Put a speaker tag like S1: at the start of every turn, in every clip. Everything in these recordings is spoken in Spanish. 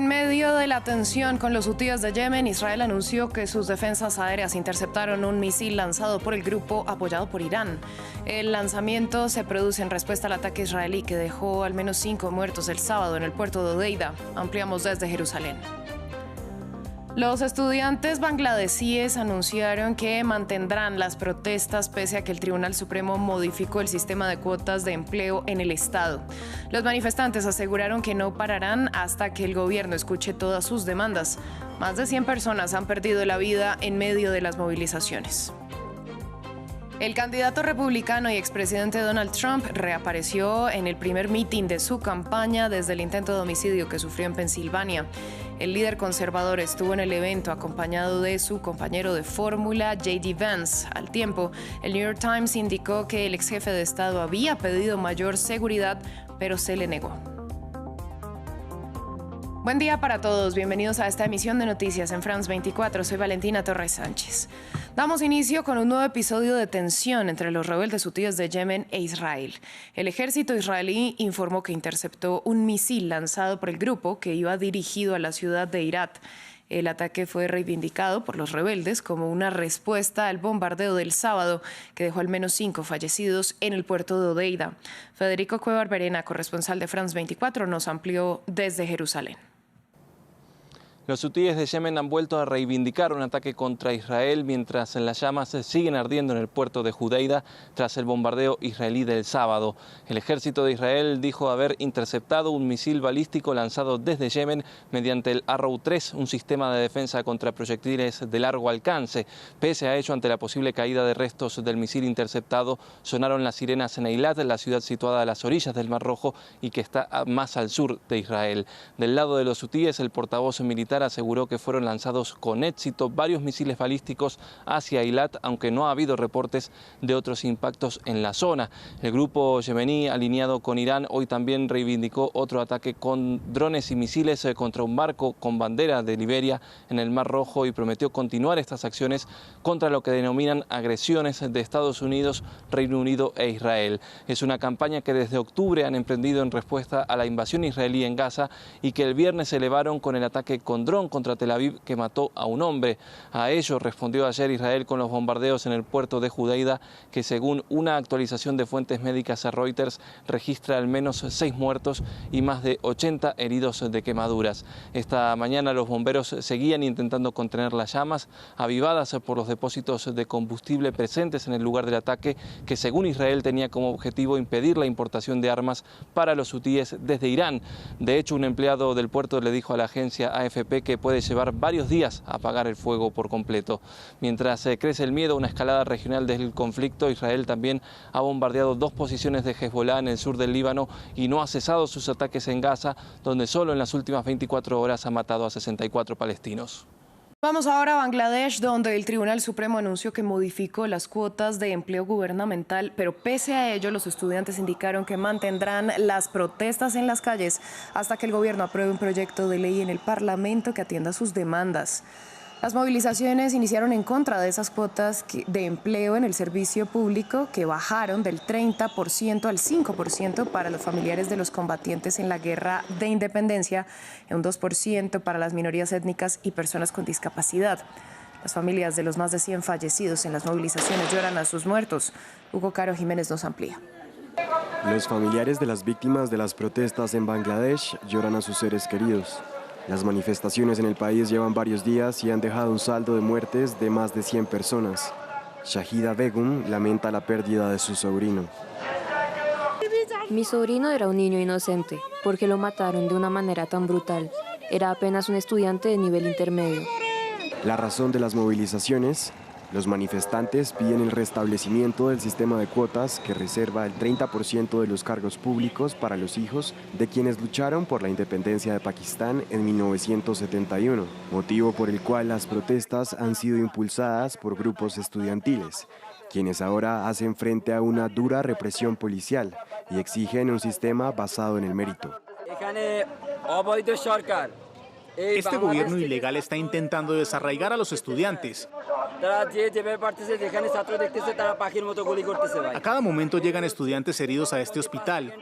S1: En medio de la tensión con los hutíes de Yemen, Israel anunció que sus defensas aéreas interceptaron un misil lanzado por el grupo apoyado por Irán. El lanzamiento se produce en respuesta al ataque israelí que dejó al menos 5 muertos el sábado en el puerto de Hodeida. Ampliamos desde Jerusalén. Los estudiantes bangladesíes anunciaron que mantendrán las protestas pese a que el Tribunal Supremo modificó el sistema de cuotas de empleo en el Estado. Los manifestantes aseguraron que no pararán hasta que el gobierno escuche todas sus demandas. Más de 100 personas han perdido la vida en medio de las movilizaciones. El candidato republicano y expresidente Donald Trump reapareció en el primer mitin de su campaña desde el intento de homicidio que sufrió en Pensilvania. El líder conservador estuvo en el evento acompañado de su compañero de fórmula, J.D. Vance. Al tiempo, el New York Times indicó que el ex jefe de Estado había pedido mayor seguridad, pero se le negó. Buen día para todos, bienvenidos a esta emisión de Noticias en France 24, soy Valentina Torres Sánchez. Damos inicio con un nuevo episodio de tensión entre los rebeldes hutíes de Yemen e Israel. El ejército israelí informó que interceptó un misil lanzado por el grupo que iba dirigido a la ciudad de Eilat. El ataque fue reivindicado por los rebeldes como una respuesta al bombardeo del sábado, que dejó al menos 5 fallecidos en el puerto de Hodeida. Federico Cuellar Verena, corresponsal de France 24, nos amplió desde Jerusalén.
S2: Los hutíes de Yemen han vuelto a reivindicar un ataque contra Israel mientras las llamas siguen ardiendo en el puerto de Hodeida tras el bombardeo israelí del sábado. El ejército de Israel dijo haber interceptado un misil balístico lanzado desde Yemen mediante el Arrow 3, un sistema de defensa contra proyectiles de largo alcance. Pese a ello, ante la posible caída de restos del misil interceptado, sonaron las sirenas en Eilat, la ciudad situada a las orillas del Mar Rojo y que está más al sur de Israel. Del lado de los hutíes, el portavoz militar aseguró que fueron lanzados con éxito varios misiles balísticos hacia Eilat, aunque no ha habido reportes de otros impactos en la zona. El grupo yemení, alineado con Irán, hoy también reivindicó otro ataque con drones y misiles contra un barco con bandera de Liberia en el Mar Rojo y prometió continuar estas acciones contra lo que denominan agresiones de Estados Unidos, Reino Unido e Israel. Es una campaña que desde octubre han emprendido en respuesta a la invasión israelí en Gaza y que el viernes elevaron con el ataque con dron contra Tel Aviv que mató a un hombre. A ello respondió ayer Israel con los bombardeos en el puerto de Hodeida, que según una actualización de fuentes médicas a Reuters registra al menos 6 muertos y más de 80 heridos de quemaduras. Esta mañana los bomberos seguían intentando contener las llamas, avivadas por los depósitos de combustible presentes en el lugar del ataque, que según Israel tenía como objetivo impedir la importación de armas para los hutíes desde Irán. De hecho, un empleado del puerto le dijo a la agencia AFP que puede llevar varios días a apagar el fuego por completo. Mientras crece el miedo a una escalada regional del conflicto, Israel también ha bombardeado 2 posiciones de Hezbollah en el sur del Líbano y no ha cesado sus ataques en Gaza, donde solo en las últimas 24 horas ha matado a 64 palestinos.
S1: Vamos ahora a Bangladesh, donde el Tribunal Supremo anunció que modificó las cuotas de empleo gubernamental, pero pese a ello, los estudiantes indicaron que mantendrán las protestas en las calles hasta que el gobierno apruebe un proyecto de ley en el Parlamento que atienda sus demandas. Las movilizaciones iniciaron en contra de esas cuotas de empleo en el servicio público que bajaron del 30% al 5% para los familiares de los combatientes en la guerra de independencia y un 2% para las minorías étnicas y personas con discapacidad. Las familias de los más de 100 fallecidos en las movilizaciones lloran a sus muertos. Hugo Caro Jiménez nos amplía.
S3: Los familiares de las víctimas de las protestas en Bangladesh lloran a sus seres queridos. Las manifestaciones en el país llevan varios días y han dejado un saldo de muertes de más de 100 personas. Shahida Begum lamenta la pérdida de su sobrino.
S4: Mi sobrino era un niño inocente, porque lo mataron de una manera tan brutal. Era apenas un estudiante de nivel intermedio.
S3: La razón de las movilizaciones: los manifestantes piden el restablecimiento del sistema de cuotas que reserva el 30% de los cargos públicos para los hijos de quienes lucharon por la independencia de Pakistán en 1971, motivo por el cual las protestas han sido impulsadas por grupos estudiantiles, quienes ahora hacen frente a una dura represión policial y exigen un sistema basado en el mérito.
S5: Este gobierno ilegal está intentando desarraigar a los estudiantes. A cada momento llegan estudiantes heridos a este hospital.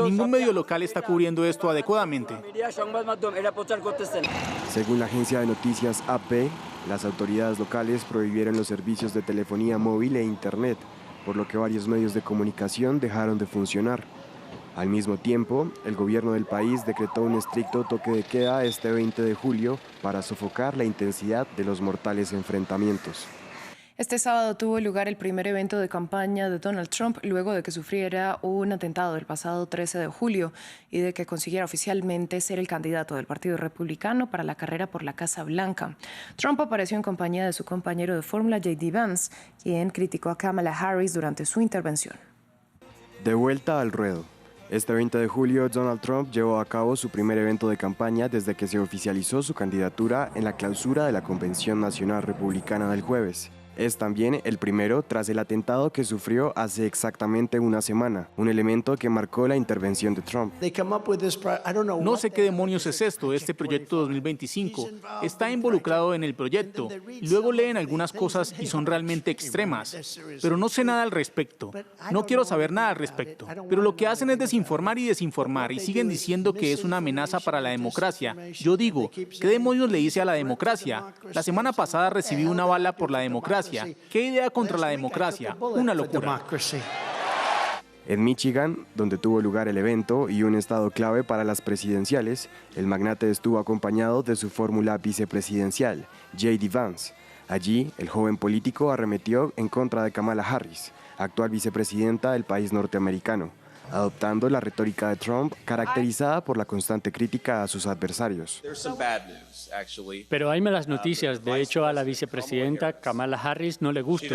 S5: Ningún medio local está cubriendo esto adecuadamente.
S3: Según la agencia de noticias AP, las autoridades locales prohibieron los servicios de telefonía móvil e internet, por lo que varios medios de comunicación dejaron de funcionar. Al mismo tiempo, el gobierno del país decretó un estricto toque de queda este 20 de julio para sofocar la intensidad de los mortales enfrentamientos.
S1: Este sábado tuvo lugar el primer evento de campaña de Donald Trump luego de que sufriera un atentado el pasado 13 de julio y de que consiguiera oficialmente ser el candidato del Partido Republicano para la carrera por la Casa Blanca. Trump apareció en compañía de su compañero de fórmula J.D. Vance, quien criticó a Kamala Harris durante su intervención.
S3: De vuelta al ruedo. Este 20 de julio, Donald Trump llevó a cabo su primer evento de campaña desde que se oficializó su candidatura en la clausura de la Convención Nacional Republicana del jueves. Es también el primero tras el atentado que sufrió hace exactamente una semana, un elemento que marcó la intervención de Trump.
S5: No sé qué demonios es esto, este proyecto 2025. Está involucrado en el proyecto. Luego leen algunas cosas y son realmente extremas. Pero no sé nada al respecto. No quiero saber nada al respecto. Pero lo que hacen es desinformar y siguen diciendo que es una amenaza para la democracia. Yo digo, ¿qué demonios le hice a la democracia? La semana pasada recibí una bala por la democracia. ¿Qué idea contra la democracia? Una locura.
S3: En Michigan, donde tuvo lugar el evento y un estado clave para las presidenciales, el magnate estuvo acompañado de su fórmula vicepresidencial, J.D. Vance. Allí, el joven político arremetió en contra de Kamala Harris, actual vicepresidenta del país norteamericano, adoptando la retórica de Trump caracterizada por la constante crítica a sus adversarios.
S6: Pero hay malas noticias. De hecho, a la vicepresidenta Kamala Harris no le gusto.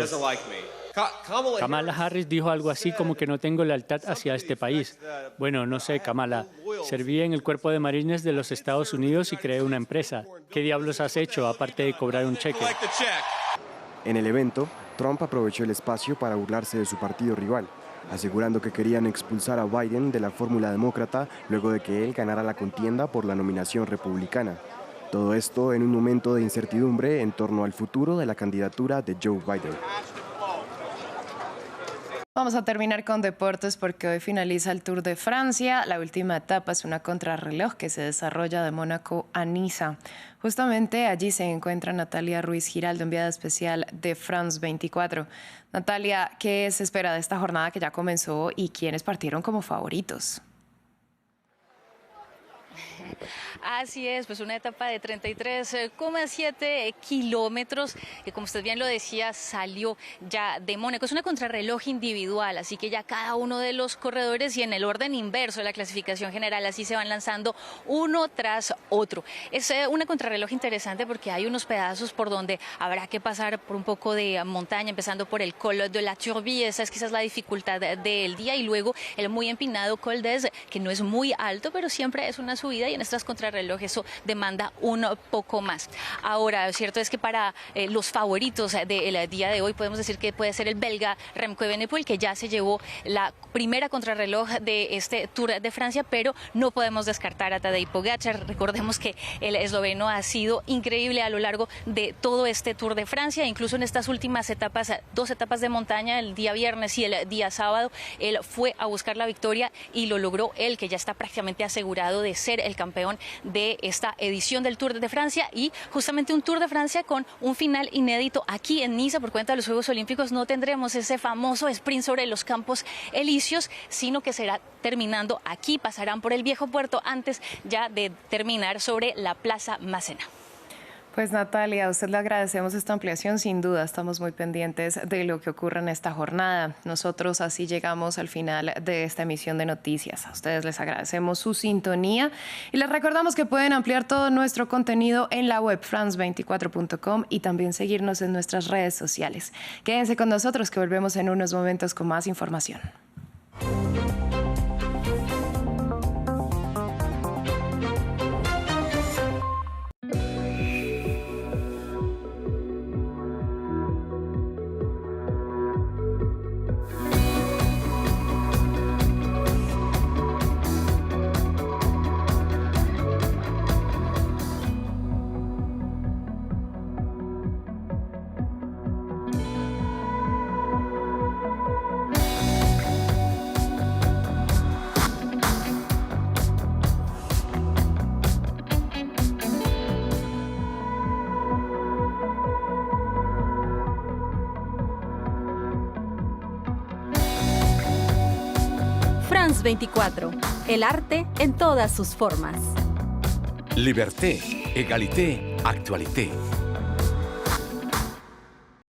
S6: Kamala Harris dijo algo así como que no tengo lealtad hacia este país. Bueno, no sé, Kamala. Serví en el Cuerpo de Marines de los Estados Unidos y creé una empresa. ¿Qué diablos has hecho aparte de cobrar un cheque?
S3: En el evento, Trump aprovechó el espacio para burlarse de su partido rival, asegurando que querían expulsar a Biden de la fórmula demócrata luego de que él ganara la contienda por la nominación republicana. Todo esto en un momento de incertidumbre en torno al futuro de la candidatura de Joe Biden.
S1: Vamos a terminar con deportes porque hoy finaliza el Tour de Francia. La última etapa es una contrarreloj que se desarrolla de Mónaco a Niza. Justamente allí se encuentra Natalia Ruiz Giraldo, enviada especial de France 24. Natalia, ¿qué se espera de esta jornada que ya comenzó y quiénes partieron como favoritos?
S7: Así es, pues una etapa de 33,7 kilómetros que, como usted bien lo decía, salió ya de Mónaco. Es una contrarreloj individual, así que ya cada uno de los corredores y en el orden inverso de la clasificación general, así se van lanzando uno tras otro. Es una contrarreloj interesante porque hay unos pedazos por donde habrá que pasar por un poco de montaña, empezando por el Col de la Turbie, esa es quizás la dificultad del día, y luego el muy empinado Col d'Ez, que no es muy alto, pero siempre es una subida y en estas contrarreloj eso demanda un poco más. Ahora, lo cierto es que para los favoritos del día de hoy podemos decir que puede ser el belga Remco Evenepoel, que ya se llevó la primera contrarreloj de este Tour de Francia, pero no podemos descartar a Tadej Pogačar. Recordemos que el esloveno ha sido increíble a lo largo de todo este Tour de Francia, incluso en estas últimas etapas, 2 etapas de montaña, el día viernes y el día sábado, él fue a buscar la victoria y lo logró él, que ya está prácticamente asegurado de ser el campeón de esta edición del Tour de Francia, y justamente un Tour de Francia con un final inédito aquí en Niza. Por cuenta de los Juegos Olímpicos no tendremos ese famoso sprint sobre los Campos Elíseos, sino que será terminando aquí, pasarán por el viejo puerto antes ya de terminar sobre la Plaza Massena.
S1: Pues Natalia, a usted le agradecemos esta ampliación, sin duda estamos muy pendientes de lo que ocurre en esta jornada. Nosotros así llegamos al final de esta emisión de noticias. A ustedes les agradecemos su sintonía y les recordamos que pueden ampliar todo nuestro contenido en la web france24.com y también seguirnos en nuestras redes sociales. Quédense con nosotros que volvemos en unos momentos con más información.
S8: France 24, el arte en todas sus formas.
S9: Liberté, égalité, actualité.